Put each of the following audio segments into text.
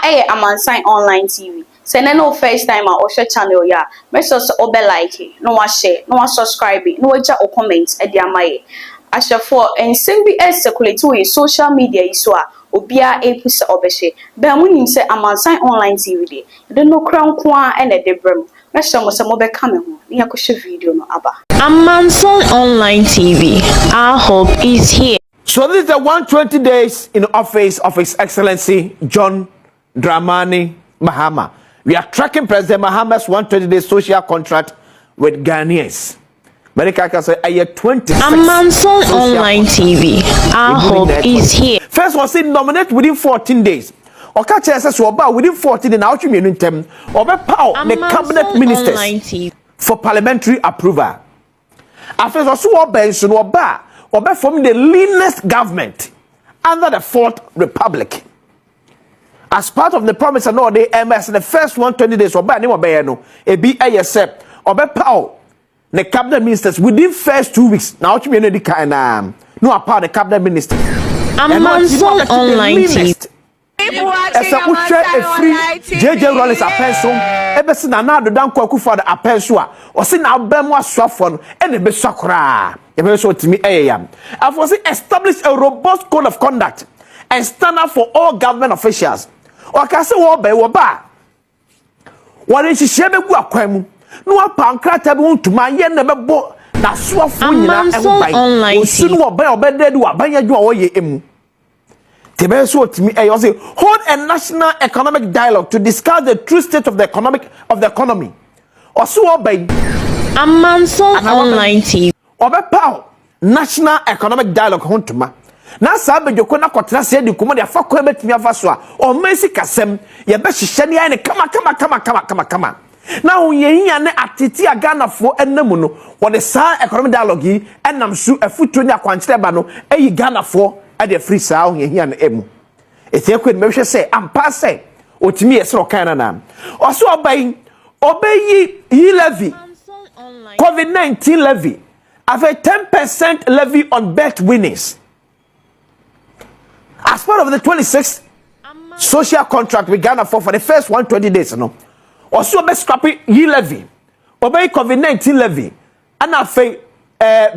Aye, Amansan Online TV. Say no first time or share channel ya. Make sure to like it, no one share, no one subscribe it, no one or comment at the amaye. As for and send be circulate to social media iswa obia epusa obeshe. Be amunim say Amansan Online TV de. The no crown kwa and a debrem. Make sure mo some be coming ho. Ni akoshe video no aba. Amansan Online TV. Our hope is here. So this is the 120 days in office of His Excellency John Dramani Mahama. We are tracking President Mahama's 120-day social contract with Ghanaians. Medical can say a year 26. Amansan Online TV. Our hope is here. First was nominate within 14 days. Or catch us about within 14 days. Now you mean them or power the cabinet ministers for parliamentary approval. After also obeying or forming the leanest government under the Fourth Republic. As part of the promise and all the MS in the first 120 days, the cabinet ministers within first 2 weeks. Now, you mean no apart the cabinet ministers. Amansan Online TV. As a free JJ Rollins a pencil, ever seen another down Kwaku for the apensua, or seen our Bemwa Swafon and the Besakra. You show to me, I was established a robust code of conduct and standard for all government officials. Or can say, Woba. What is she shame Guaquem? No pancratabu to my yen never bought that Swafuna and Online. Soon obey or better do a banya do emu. To me, I say hold a national economic dialogue to discuss the true state of the economy. Or so obey Amansan Online TV. Obe power national economic dialogue hontuma. Na sabe joko na kwatena se di kumo de afakọ ebetimi afaso a o mesi kasem ye be hihye ne ai kama. Na onyehiya ne atiti agana fo enam no wo de sa economic dialogue yi enam su afutuo ni akwankyere ba no eyi Ghana fo ade free sa onyehiya ne emu. Etie kwen mehwe se ampa se otimi yesro kan na. Oso obayi yi levy COVID-19 levy have a 10% levy on bet winnings. As part of the 26th social contract with Ghana for the first 120 days, also be scrapping ye levy, obey COVID-19 levy, and have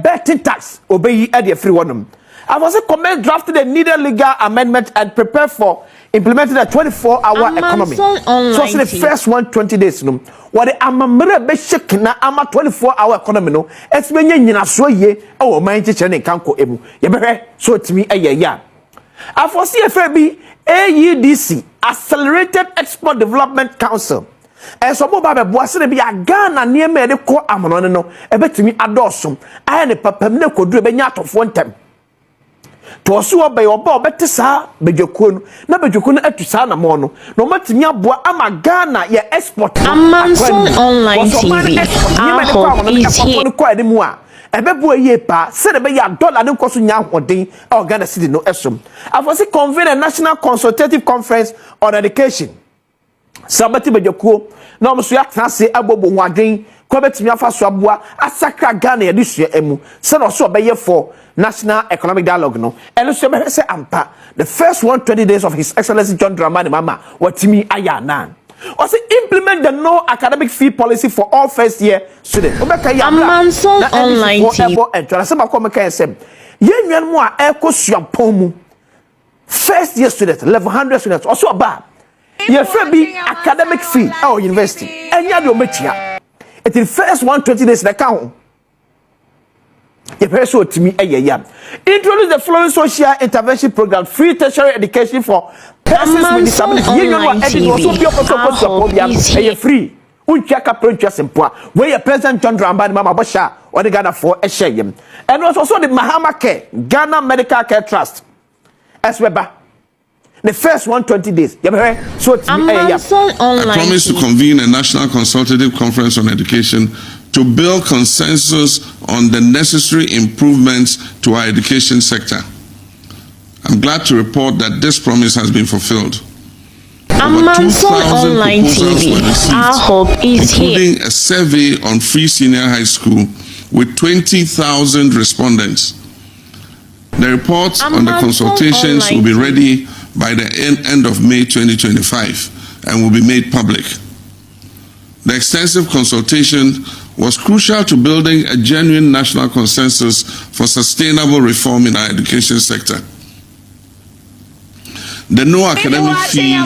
betting tax, obey at the free one. I was a comment drafted a needed legal amendment and prepare for implementing a 24-hour economy. So it's the first 120 days. What the amamre be shaking na ama 24-hour economy no. It's when you so ye oh my teacher ne kanko emu. Ye so to me ya. I foresee FAB AEDC Accelerated Export Development Council. And so mo ba be boase ne bi Ghana ne me de ko amono no e betimi adosom. Aye ne papam ne koduru be nya atofo ntem. To oso obey oba obete saa bedwakuo no na bedwakuo no atu saa na mo no no matimi aboa ama Ghana ye export Amansan Online TV. Our hope is here. Ebebo ye pa se de be ya dollar ne nkoso nya hoden e Ghana city no esom. Afosi convene a national consultative conference on education. Sabati bedwakuo na omo so ya transe abobo ho adwen ko betimi afa so aboa asakra Ghana ye disua emu se no so obeye for national economic dialogue no and so be say ampa the first 120 days of His Excellency John Dramani Mahama watimi ayana also implement the no academic fee policy for all first year students. Amansan Online TV. And say makọ meka ensem ye nwan mu a ekosuampon mu first year students level 100 students also aba ye free be academic fee our university enya de o metia it is first 120 days na ka introduce the following social intervention program: free tertiary education for persons with disabilities. Free. Where President John Dramani Mahama Bosha or the Ghana for a share. And also the Mahama Care, Ghana Medical Care Trust. As Weber. The first 120 days. So I promise to convene a national consultative conference on education to build consensus on the necessary improvements to our education sector. I'm glad to report that this promise has been fulfilled. Amansan Online TV. Our hope is including a survey on free senior high school with 20,000 respondents. The reports on the consultations will be ready by the end of May 2025 and will be made public. The extensive consultation was crucial to building a genuine national consensus for sustainable reform in our education sector. The no academic fee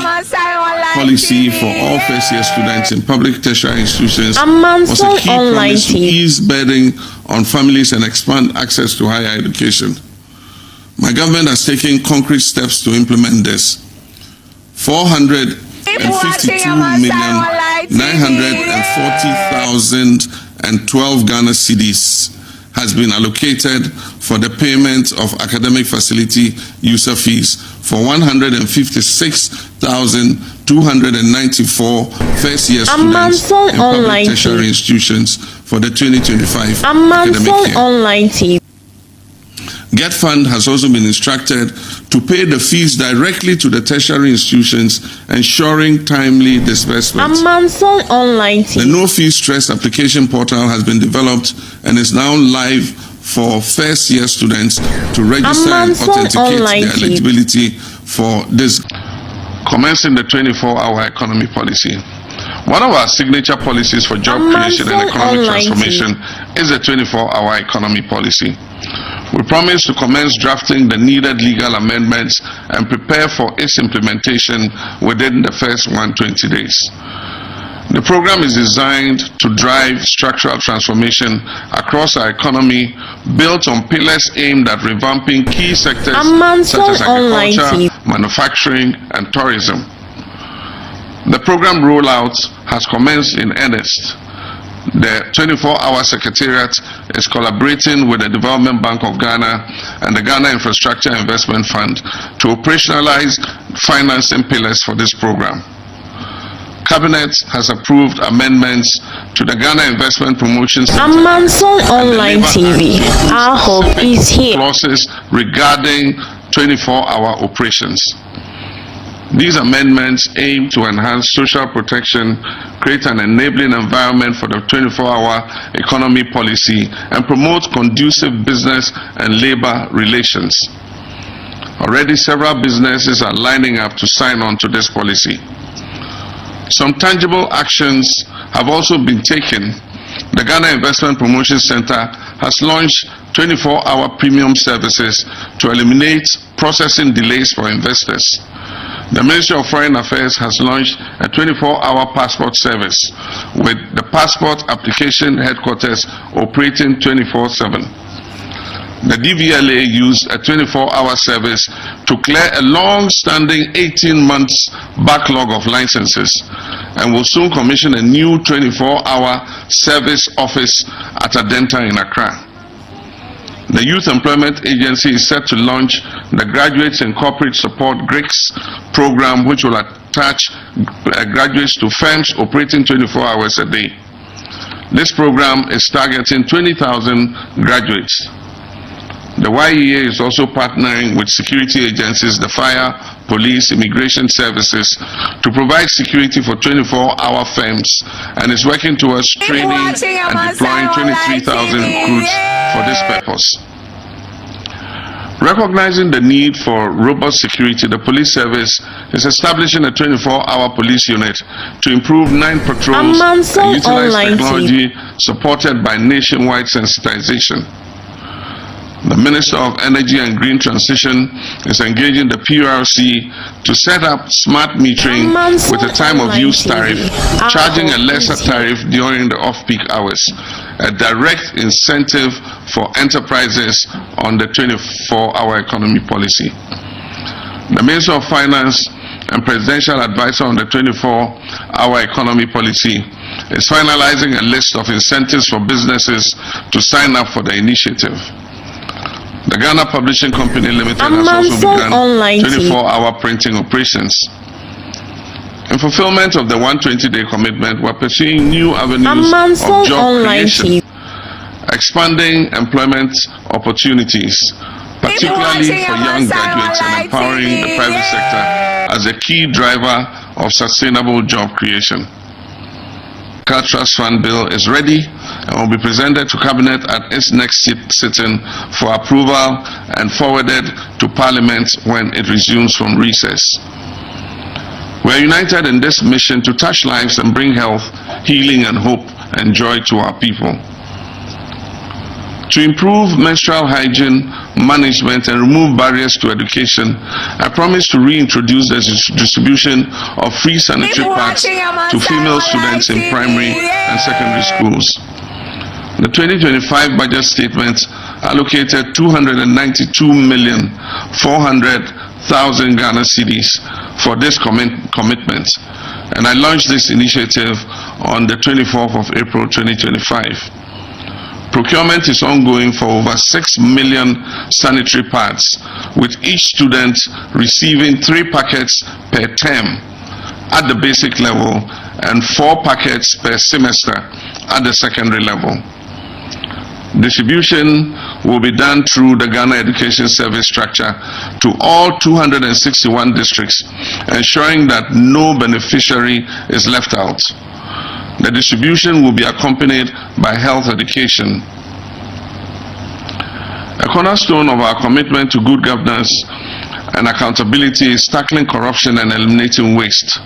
policy for all first-year students in public tertiary institutions was a key promise to ease burden on families and expand access to higher education. My government has taken concrete steps to implement this. 452,940,012 Ghana cedis has been allocated for the payment of academic facility user fees for 156,294 first-year students in public tertiary institutions for the 2025 academic year. Online TV. Get Fund has also been instructed to pay the fees directly to the tertiary institutions, ensuring timely disbursement. Online TV. The No Fee Stress application portal has been developed and is now live for first-year students to register and authenticate their eligibility for this. Commencing the 24-hour economy policy. One of our signature policies for job creation and economic transformation is the 24-hour economy policy. We promise to commence drafting the needed legal amendments and prepare for its implementation within the first 120 days. The program is designed to drive structural transformation across our economy, built on pillars aimed at revamping key sectors such as agriculture, manufacturing, and tourism. The program rollout has commenced in earnest. The 24-hour Secretariat is collaborating with the Development Bank of Ghana and the Ghana Infrastructure Investment Fund to operationalize financing pillars for this program. Cabinet has approved amendments to the Ghana Investment Promotion Center Online TV. Our hope is here. Clauses regarding 24-hour operations. These amendments aim to enhance social protection, create an enabling environment for the 24-hour economy policy, and promote conducive business and labor relations. Already several businesses are lining up to sign on to this policy. Some tangible actions have also been taken. The Ghana Investment Promotion Center has launched 24-hour premium services to eliminate processing delays for investors. The Ministry of Foreign Affairs has launched a 24-hour passport service with the passport application headquarters operating 24/7. The DVLA used a 24-hour service to clear a long-standing 18 months backlog of licenses and will soon commission a new 24-hour service office at Adenta in Accra. The Youth Employment Agency is set to launch the Graduates in Corporate Support GRICS program, which will attach graduates to firms operating 24 hours a day. This program is targeting 20,000 graduates. The YEA is also partnering with security agencies, the fire, police, immigration services, to provide security for 24-hour firms and is working towards training and deploying 23,000 recruits for this purpose. Recognizing the need for robust security, the police service is establishing a 24-hour police unit to improve 9 patrols and utilize technology supported by nationwide sensitization. The Minister of Energy and Green Transition is engaging the PRC to set up smart metering with a time of use tariff, charging a lesser tariff during the off-peak hours, a direct incentive for enterprises on the 24-hour economy policy. The Minister of Finance and Presidential Advisor on the 24-hour economy policy is finalizing a list of incentives for businesses to sign up for the initiative. The Ghana Publishing Company Limited has also begun 24-hour printing operations. In fulfillment of the 120-day commitment, we're pursuing new avenues of job creation, expanding employment opportunities, particularly for young graduates, and empowering the private sector as a key driver of sustainable job creation. Car Trust Fund Bill is ready and will be presented to Cabinet at its next sitting for approval and forwarded to Parliament when it resumes from recess. We are united in this mission to touch lives and bring health, healing, and hope and joy to our people. To improve menstrual hygiene, management, and remove barriers to education, I promise to reintroduce the distribution of free sanitary pads to female students in primary and secondary schools. The 2025 budget statement allocated 292,400,000 Ghana cedis for this commitment, and I launched this initiative on the 24th of April 2025. Procurement is ongoing for over 6 million sanitary pads, with each student receiving 3 packets per term at the basic level and 4 packets per semester at the secondary level. Distribution will be done through the Ghana Education Service structure to all 261 districts, ensuring that no beneficiary is left out. The distribution will be accompanied by health education. A cornerstone of our commitment to good governance and accountability is tackling corruption and eliminating waste.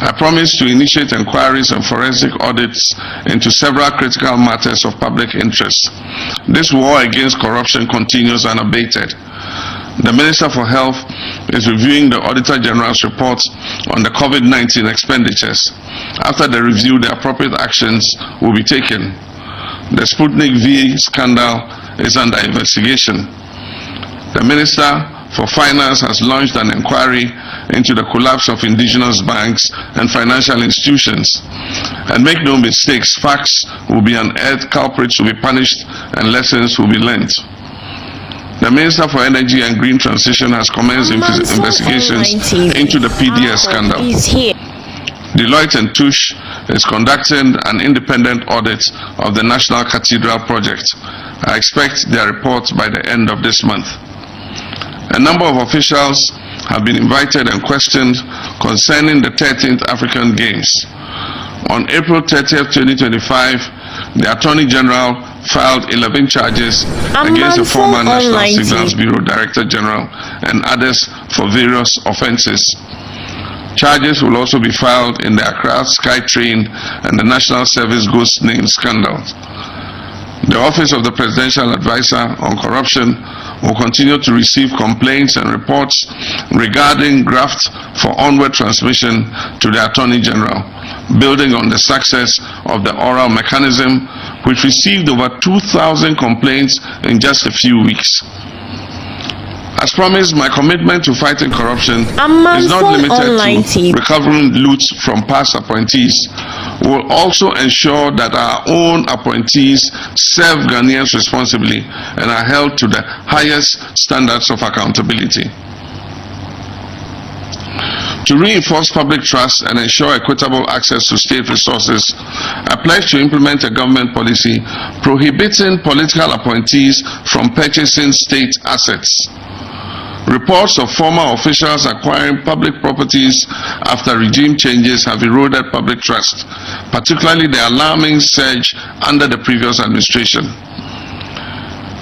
I promise to initiate inquiries and forensic audits into several critical matters of public interest. This war against corruption continues unabated. The Minister for Health is reviewing the Auditor General's report on the COVID-19 expenditures. After the review, the appropriate actions will be taken. The Sputnik V scandal is under investigation. The Minister for Finance has launched an inquiry into the collapse of indigenous banks and financial institutions. And make no mistakes, facts will be unearthed, culprits will be punished, and lessons will be learned. The Minister for Energy and Green Transition has commenced investigations into the PDS scandal. Deloitte and Touche is conducting an independent audit of the National Cathedral project. I expect their report by the end of this month. A number of officials have been invited and questioned concerning the 13th African Games. On April 30th, 2025, the Attorney General filed 11 charges against the former National Signals Bureau Director General and others for various offenses. Charges will also be filed in the Accra SkyTrain and the National Service Ghost Name scandals. The Office of the Presidential Advisor on Corruption will continue to receive complaints and reports regarding graft for onward transmission to the Attorney General, building on the success of the oral mechanism, which received over 2,000 complaints in just a few weeks. As promised, my commitment to fighting corruption is not limited to recovering loot from past appointees. We will also ensure that our own appointees serve Ghanaians responsibly and are held to the highest standards of accountability. To reinforce public trust and ensure equitable access to state resources, I pledge to implement a government policy prohibiting political appointees from purchasing state assets. Reports of former officials acquiring public properties after regime changes have eroded public trust, particularly the alarming surge under the previous administration.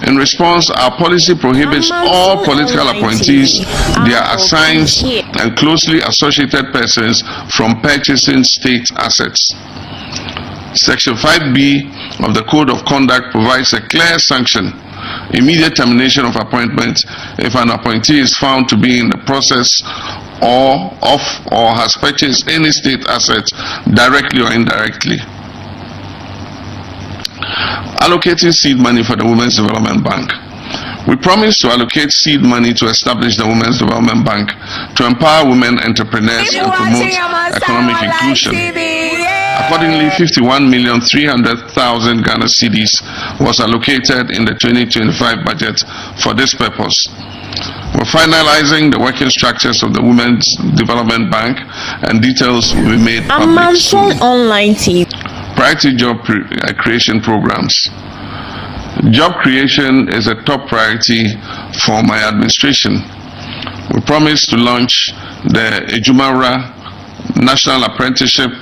In response, our policy prohibits all political appointees, their assigns, and closely associated persons from purchasing state assets. Section 5B of the Code of Conduct provides a clear sanction: immediate termination of appointment if an appointee is found to be in the process or has purchased any state asset directly or indirectly. Allocating seed money for the Women's Development Bank. We promise to allocate seed money to establish the Women's Development Bank to empower women entrepreneurs and promote economic inclusion. Accordingly, 51,300,000 Ghana cedis was allocated in the 2025 budget for this purpose. We're finalizing the working structures of the Women's Development Bank, and details will be made public soon. Online TV. Priority job creation programs. Job creation is a top priority for my administration. We promise to launch the Ejumara National Apprenticeship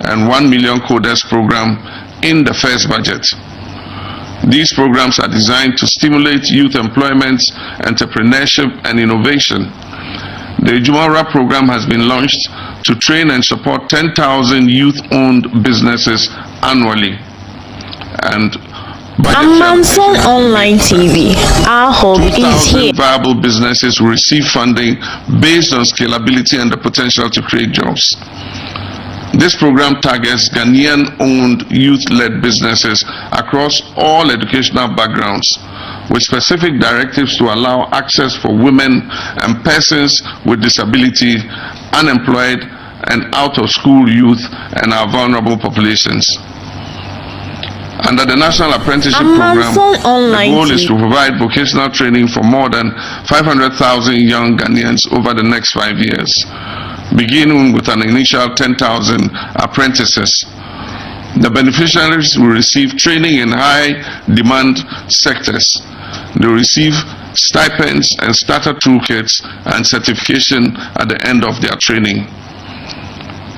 and 1 million coders program in the first budget. These programs are designed to stimulate youth employment, entrepreneurship, and innovation. The Ejumara program has been launched to train and support 10,000 youth-owned businesses annually. And Amazon Online TV, our hope is here. 2,000 viable businesses will receive funding based on scalability and the potential to create jobs. This program targets Ghanaian-owned youth-led businesses across all educational backgrounds, with specific directives to allow access for women and persons with disability, unemployed and out-of-school youth, and our vulnerable populations. Under the National Apprenticeship Program, the goal is to provide vocational training for more than 500,000 young Ghanaians over the next 5 years, beginning with an initial 10,000 apprentices. The beneficiaries will receive training in high-demand sectors. They will receive stipends and starter toolkits and certification at the end of their training.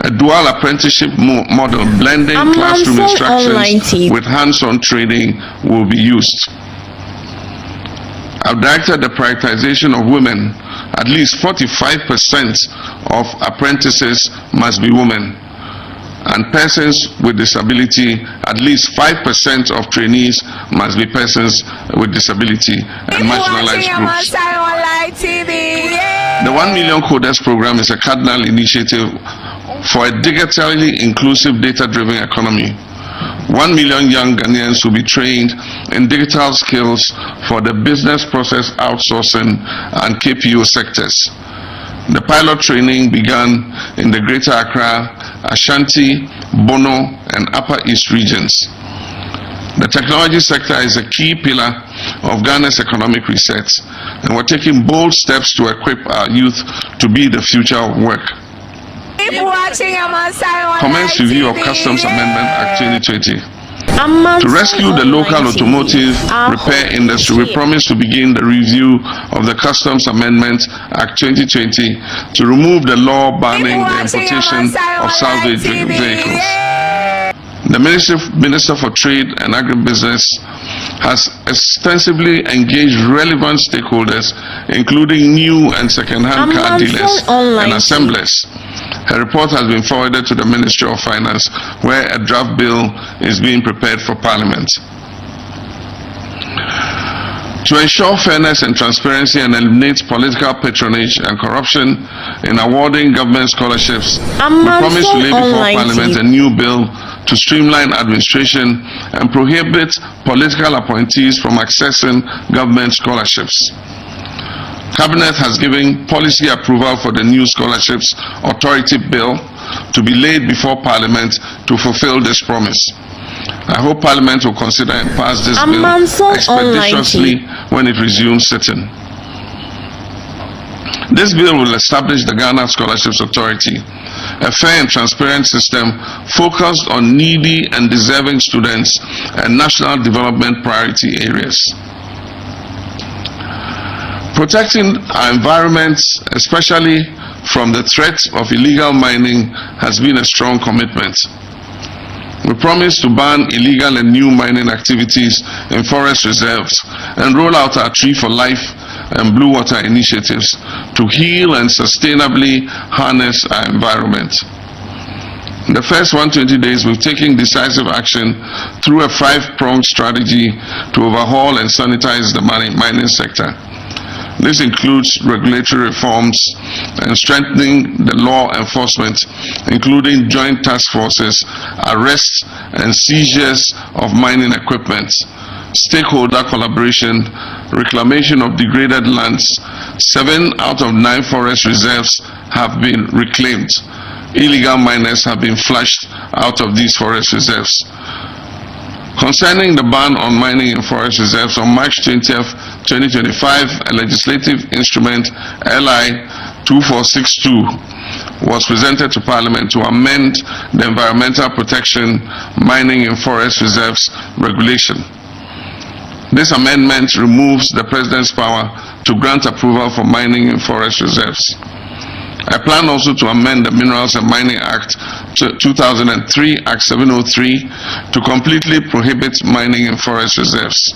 A dual apprenticeship model blending classroom instructions with hands-on training will be used. I've directed the prioritization of women. At least 45% of apprentices must be women, and persons with disability, at least 5% of trainees must be persons with disability and marginalized groups. The 1 Million Coders program is a cardinal initiative for a digitally inclusive, data-driven economy. 1 million young Ghanaians will be trained in digital skills for the business process outsourcing and KPO sectors. The pilot training began in the Greater Accra, Ashanti, Bono, and Upper East regions. The technology sector is a key pillar of Ghana's economic reset, and we're taking bold steps to equip our youth to be the future of work. Commence review of Customs Amendment Act 2020. To rescue the local automotive repair industry, we promise to begin the review of the Customs Amendment Act 2020 to remove the law banning the importation of salvage vehicles. The Minister for Trade and Agribusiness has extensively engaged relevant stakeholders, including new and second-hand car dealers and assemblers. Her report has been forwarded to the Ministry of Finance, where a draft bill is being prepared for Parliament. To ensure fairness and transparency and eliminate political patronage and corruption in awarding government scholarships, we promise to lay before Parliament a new bill to streamline administration and prohibit political appointees from accessing government scholarships. Cabinet has given policy approval for the new scholarships authority bill to be laid before Parliament to fulfill this promise. I hope Parliament will consider and pass this bill expeditiously when it resumes sitting. This bill will establish the Ghana Scholarships Authority, a fair and transparent system focused on needy and deserving students and national development priority areas. Protecting our environment, especially from the threat of illegal mining, has been a strong commitment. We promise to ban illegal and new mining activities in forest reserves and roll out our Tree for Life and Blue Water initiatives to heal and sustainably harness our environment. In the first 120 days, we've taken decisive action through a 5-pronged strategy to overhaul and sanitize the mining sector. This includes regulatory reforms and strengthening the law enforcement, including joint task forces, arrests and seizures of mining equipment, stakeholder collaboration, reclamation of degraded lands. 7 out of 9 forest reserves have been reclaimed. Illegal miners have been flushed out of these forest reserves. Concerning the ban on mining in forest reserves, on March 20th, 2025, a legislative instrument, LI 2462, was presented to Parliament to amend the Environmental Protection Mining in Forest Reserves Regulation. This amendment removes the President's power to grant approval for mining in forest reserves. I plan also to amend the Minerals and Mining Act 2003, Act 703, to completely prohibit mining in forest reserves.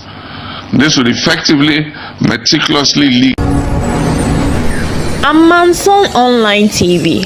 This would effectively, meticulously leak. Amanson Online TV.